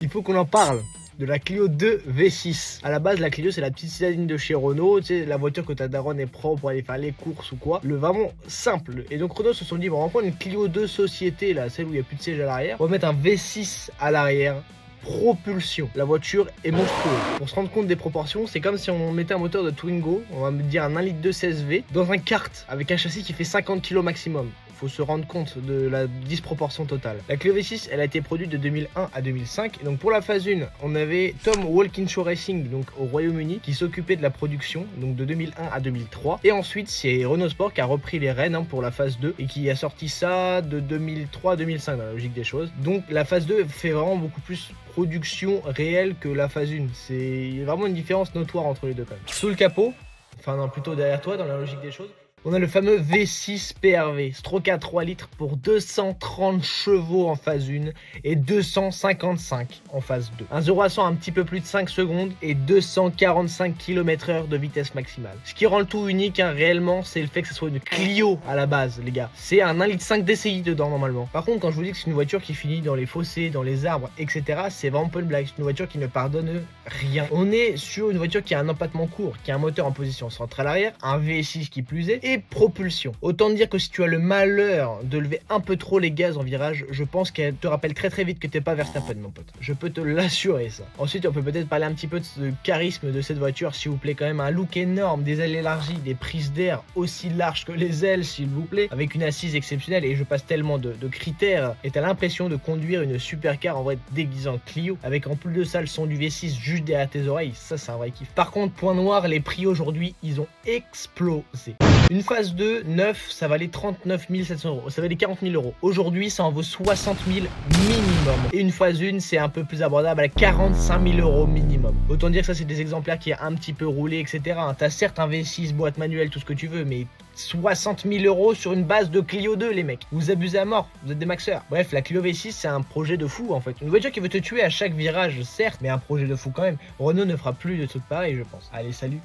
Il faut qu'on en parle de la Clio 2 V6. À la base, la Clio, c'est la petite citadine de chez Renault, tu sais, la voiture que ta daronne est propre pour aller faire les courses ou quoi. Le vraiment simple. Et donc Renault se sont dit, bon, on va prendre une Clio 2 société, là, celle où il n'y a plus de siège à l'arrière. On va mettre un V6 à l'arrière. Propulsion. La voiture est monstrueuse. Pour se rendre compte des proportions, c'est comme si on mettait un moteur de Twingo, on va me dire un 1,2 litre 16V, dans un kart avec un châssis qui fait 50 kg maximum. Faut se rendre compte de la disproportion totale. La Clio V6, elle a été produite de 2001 à 2005. Et donc pour la phase 1, on avait Tom Walkinshaw Racing, donc au Royaume-Uni, qui s'occupait de la production, donc de 2001 à 2003. Et ensuite, c'est Renault Sport qui a repris les rênes pour la phase 2 et qui a sorti ça de 2003 à 2005 dans la logique des choses. Donc la phase 2 fait vraiment beaucoup plus production réelle que la phase 1. C'est vraiment une différence notoire entre les deux quand même. Sous le capot, enfin non, plutôt derrière toi dans la logique des choses, on a le fameux V6 PRV, stroke à 3 litres pour 230 chevaux en phase 1 et 255 en phase 2. Un 0 à 100 un petit peu plus de 5 secondes et 245 km/h de vitesse maximale. Ce qui rend le tout unique réellement, c'est le fait que ce soit une Clio à la base, les gars. C'est un 1,5 litre DCI dedans normalement. Par contre, quand je vous dis que c'est une voiture qui finit dans les fossés, dans les arbres, etc., c'est vraiment pas une blague. C'est une voiture qui ne pardonne rien. On est sur une voiture qui a un empattement court, qui a un moteur en position centrale arrière, un V6 qui plus est, et propulsion. Autant dire que si tu as le malheur de lever un peu trop les gaz en virage, je pense qu'elle te rappelle très très vite que t'es pas Verstappen, mon pote. Je peux te l'assurer, ça. Ensuite, on peut peut-être parler un petit peu de ce charisme de cette voiture, s'il vous plaît. Quand même un look énorme, des ailes élargies, des prises d'air aussi larges que les ailes, s'il vous plaît, avec une assise exceptionnelle. Et je passe tellement de critères. Et t'as l'impression de conduire une supercar en vrai déguisée en Clio, avec en plus de ça le son du V6 juste derrière tes oreilles. Ça, c'est un vrai kiff. Par contre, point noir, les prix aujourd'hui, ils ont explosé. Une phase 2, 9, ça valait 39 700 €. Ça valait 40 000 €. Aujourd'hui, ça en vaut 60 000 minimum. Et une phase 1, c'est un peu plus abordable à 45 000 € minimum. Autant dire que ça, c'est des exemplaires qui a un petit peu roulé, etc. T'as certes un V6, boîte manuelle, tout ce que tu veux, mais 60 000 € sur une base de Clio 2, les mecs. Vous abusez à mort, vous êtes des maxeurs. Bref, la Clio V6, c'est un projet de fou en fait. Une voiture qui veut te tuer à chaque virage, certes, mais un projet de fou quand même. Renault ne fera plus de trucs pareils, je pense. Allez, salut.